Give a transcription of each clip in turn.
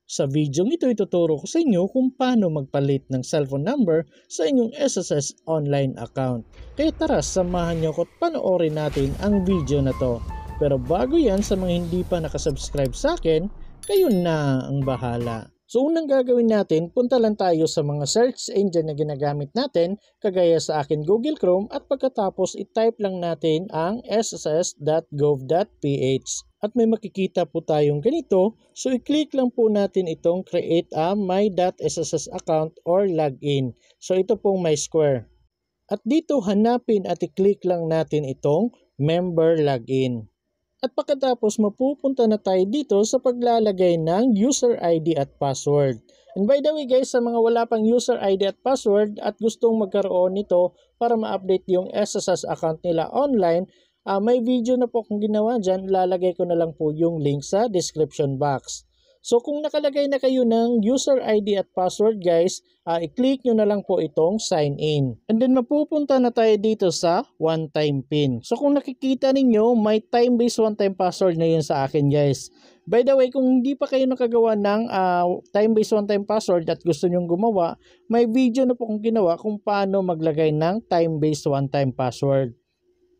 Sa video ito ituturo ko sa inyo kung paano magpalit ng cellphone number sa inyong SSS online account. Kaya tara, samahan niyo ko at panoorin natin ang video na to. Pero bago yan, sa mga hindi pa nakasubscribe sa akin, kayo na ang bahala. So unang gagawin natin, punta lang tayo sa mga search engine na ginagamit natin, kagaya sa akin Google Chrome, at pagkatapos i-type lang natin ang sss.gov.ph. At may makikita po tayong ganito, so i-click lang po natin itong create a my.sss account or login. So ito pong my square. At dito hanapin at i-click lang natin itong member login. At pagkatapos mapupunta na tayo dito sa paglalagay ng user ID at password. And by the way guys, sa mga wala pang user ID at password at gustong magkaroon nito para ma-update yung SSS account nila online, may video na po akong ginawa dyan, lalagay ko na lang po yung link sa description box. So kung nakalagay na kayo ng user ID at password guys, i-click nyo na lang po itong sign in. And then mapupunta na tayo dito sa one-time PIN. So kung nakikita ninyo, may time-based one-time password na yun sa akin guys. By the way, kung hindi pa kayo nakagawa ng time-based one-time password at gusto nyong gumawa, may video na po akong ginawa kung paano maglagay ng time-based one-time password.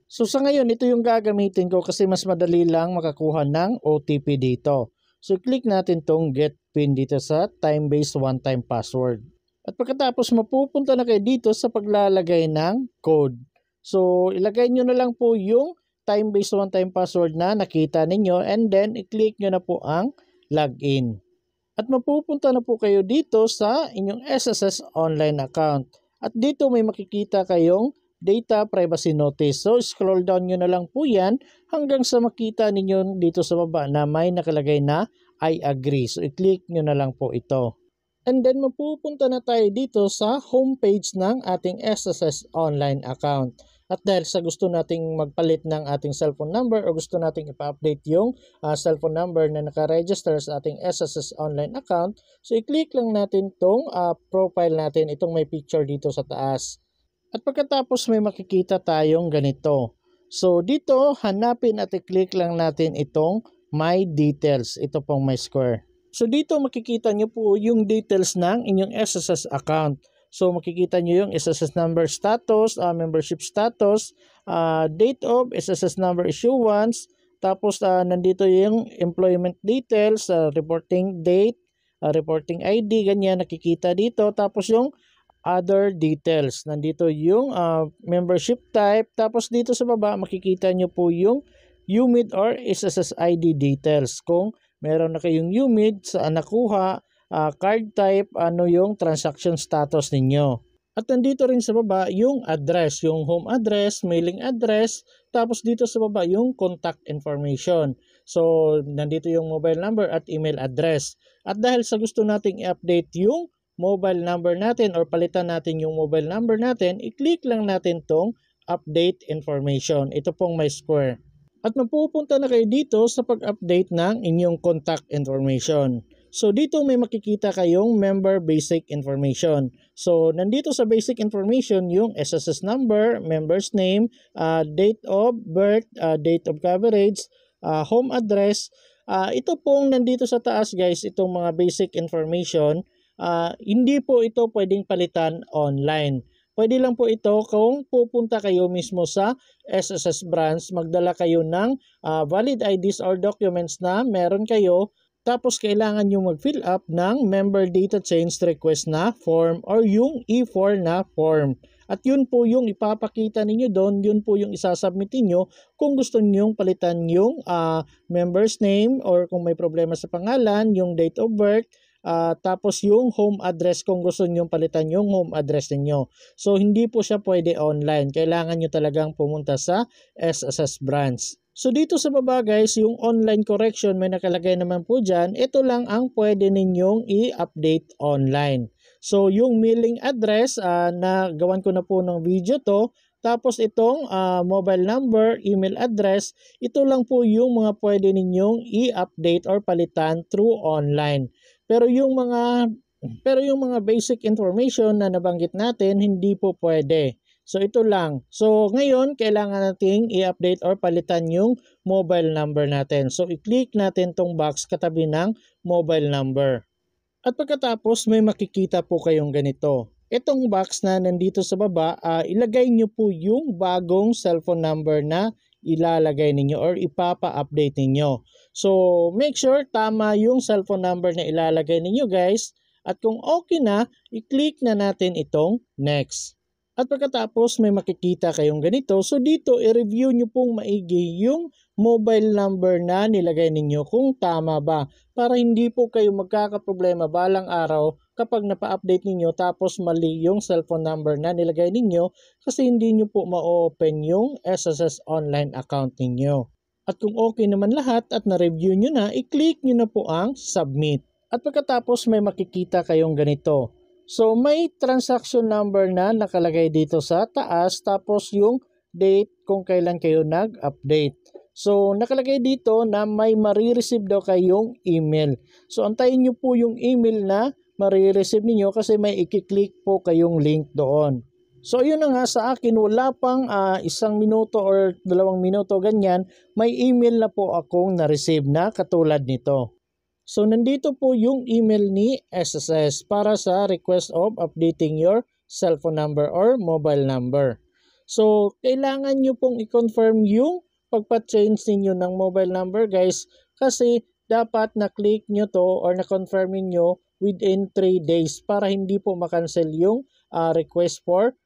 So sa ngayon, ito yung gagamitin ko kasi mas madali lang makakuha ng OTP dito. So click natin tong get PIN dito sa time-based one-time password. At pagkatapos mapupunta na kayo dito sa paglalagay ng code. So ilagay nyo na lang po yung time-based one-time password na nakita ninyo and then i-click nyo na po ang login. At mapupunta na po kayo dito sa inyong SSS online account. At dito may makikita kayong data privacy notice. So scroll down nyo na lang po yan hanggang sa makita ninyo dito sa baba na may nakalagay na I agree. So i-click nyo na lang po ito. And then mapupunta na tayo dito sa homepage ng ating SSS online account. At dahil sa gusto nating magpalit ng ating cellphone number o gusto nating ipa-update yung cellphone number na nakaregister sa ating SSS online account, so i-click lang natin tong profile natin, itong may picture dito sa taas. At pagkatapos may makikita tayong ganito. So dito hanapin at i-click lang natin itong my details. Ito pong my square. So dito makikita nyo po yung details ng inyong SSS account. So makikita nyo yung SSS number status, membership status, date of SSS number issuance. Tapos nandito yung employment details, reporting date, reporting ID, ganyan nakikita dito. Tapos yung other details. Nandito yung membership type. Tapos dito sa baba makikita nyo po yung UMID or SSS ID details. Kung meron na kayong UMID, saan nakuha, card type, ano yung transaction status ninyo. At nandito rin sa baba yung address, yung home address, mailing address. Tapos dito sa baba yung contact information. So nandito yung mobile number at email address. At dahil sa gusto nating i-update yung mobile number natin or palitan natin yung mobile number natin, i-click lang natin tong update information. Ito pong my square. At mapupunta na kayo dito sa pag-update ng inyong contact information. So dito may makikita kayong member basic information. So nandito sa basic information yung SSS number, member's name, date of birth, date of coverage, home address. Ito pong nandito sa taas guys, itong mga basic information. Hindi po ito pwedeng palitan online. Pwede lang po ito kung pupunta kayo mismo sa SSS branch, magdala kayo ng valid IDs or documents na meron kayo. Tapos kailangan nyo mag-fill up ng member data change request na form or yung E4 na form. At yun po yung ipapakita ninyo doon, yun po yung isasubmit niyo kung gusto niyo palitan yung member's name or kung may problema sa pangalan, yung date of birth. Tapos yung home address kung gusto nyo palitan yung home address niyo. So hindi po siya pwede online. Kailangan nyo talagang pumunta sa SSS branch. So dito sa baba guys, yung online correction may nakalagay naman po dyan. Ito lang ang pwede ninyong i-update online. So yung mailing address, na gawan ko na po ng video to. Tapos itong mobile number, email address, ito lang po yung mga pwede ninyong i-update or palitan through online. Pero yung mga basic information na nabanggit natin, hindi po pwede. So ito lang. So ngayon, kailangan nating i-update or palitan yung mobile number natin. So i-click natin tong box katabi ng mobile number. At pagkatapos may makikita po kayong ganito. Itong box na nandito sa baba, ilagay nyo po yung bagong cellphone number na ilalagay ninyo or ipapa-update ninyo. So make sure tama yung cellphone number na ilalagay ninyo guys. At kung okay na, i-click na natin itong next. At pagkatapos may makikita kayong ganito. So dito i-review nyo pong maigi yung mobile number na nilagay ninyo kung tama ba. Para hindi po kayo magkakaproblema balang araw kapag napa-update ninyo tapos mali yung cellphone number na nilagay ninyo kasi hindi nyo po ma-open yung SSS online account ninyo. At kung okay naman lahat at na-review nyo na, i-click nyo na po ang submit. At pagkatapos may makikita kayong ganito. So may transaction number na nakalagay dito sa taas tapos yung date kung kailan kayo nag-update. So nakalagay dito na may marireceive daw kayong email. So antayin nyo po yung email na marireceive niyo kasi may i-click po kayong link doon. So yun na nga sa akin, wala pang 1 minuto or 2 minuto ganyan, may email na po akong na-receive na katulad nito. So nandito po yung email ni SSS para sa request of updating your cellphone number or mobile number. So kailangan nyo pong i-confirm yung pagpa-change ninyo ng mobile number guys kasi dapat na-click nyo to or na-confirm nyo within 3 days para hindi po makancel yung request for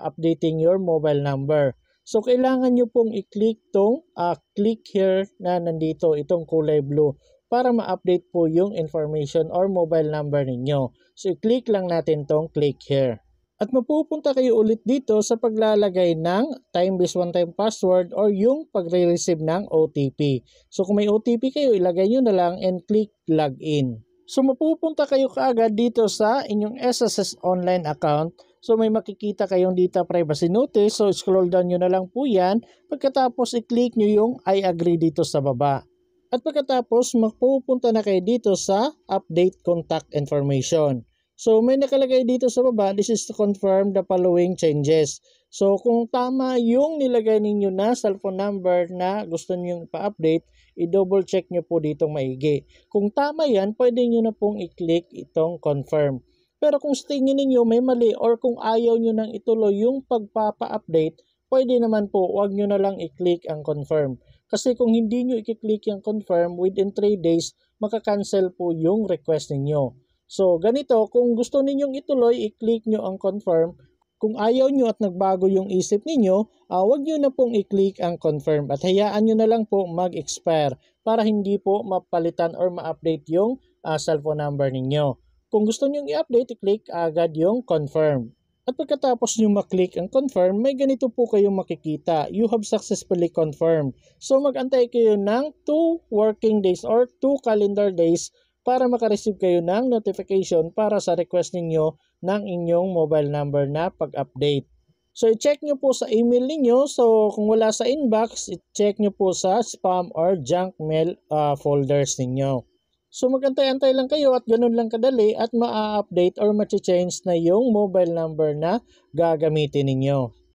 updating your mobile number. So kailangan nyo pong i-click tong click here na nandito, itong kulay blue, para ma-update po yung information or mobile number ninyo. So i-click lang natin tong click here. At mapupunta kayo ulit dito sa paglalagay ng time-based one-time password or yung pagre-receive ng OTP. So kung may OTP kayo, ilagay nyo na lang and click login. So mapupunta kayo kaagad dito sa inyong SSS online account. So may makikita kayong data privacy notice. So scroll down nyo na lang po yan. Pagkatapos i-click nyo yung I agree dito sa baba. At pagkatapos mapupunta na kayo dito sa update contact information. So may nakalagay dito sa baba, this is to confirm the following changes. So kung tama yung nilagay ninyo na cellphone number na gusto niyo pa-update, i-double check nyo po dito maigi. Kung tama yan, pwede nyo na pong i-click itong confirm. Pero kung sa tingin ninyo may mali or kung ayaw nyo nang ituloy yung pagpapa-update, pwede naman po, wag nyo na lang i-click ang confirm. Kasi kung hindi nyo i-click yung confirm, within 3 days, makakancel po yung request ninyo. So, ganito, kung gusto ninyong ituloy, i-click nyo ang confirm. Kung ayaw nyo at nagbago yung isip ninyo, wag nyo na pong i-click ang confirm at hayaan nyo na lang po mag-expire para hindi po mapalitan or ma-update yung cellphone number ninyo. Kung gusto nyo i-update, i-click agad yung confirm. At pagkatapos nyo maklik ang confirm, may ganito po kayong makikita. You have successfully confirmed. So mag-antay kayo ng 2 working days or 2 calendar days para makareceive kayo ng notification para sa request ninyo ng inyong mobile number na pag-update. So i-check nyo po sa email ninyo. So kung wala sa inbox, i-check nyo po sa spam or junk mail folders ninyo. So magantay-antay lang kayo at ganun lang kadali at ma-update or ma-change na yung mobile number na gagamitin ninyo.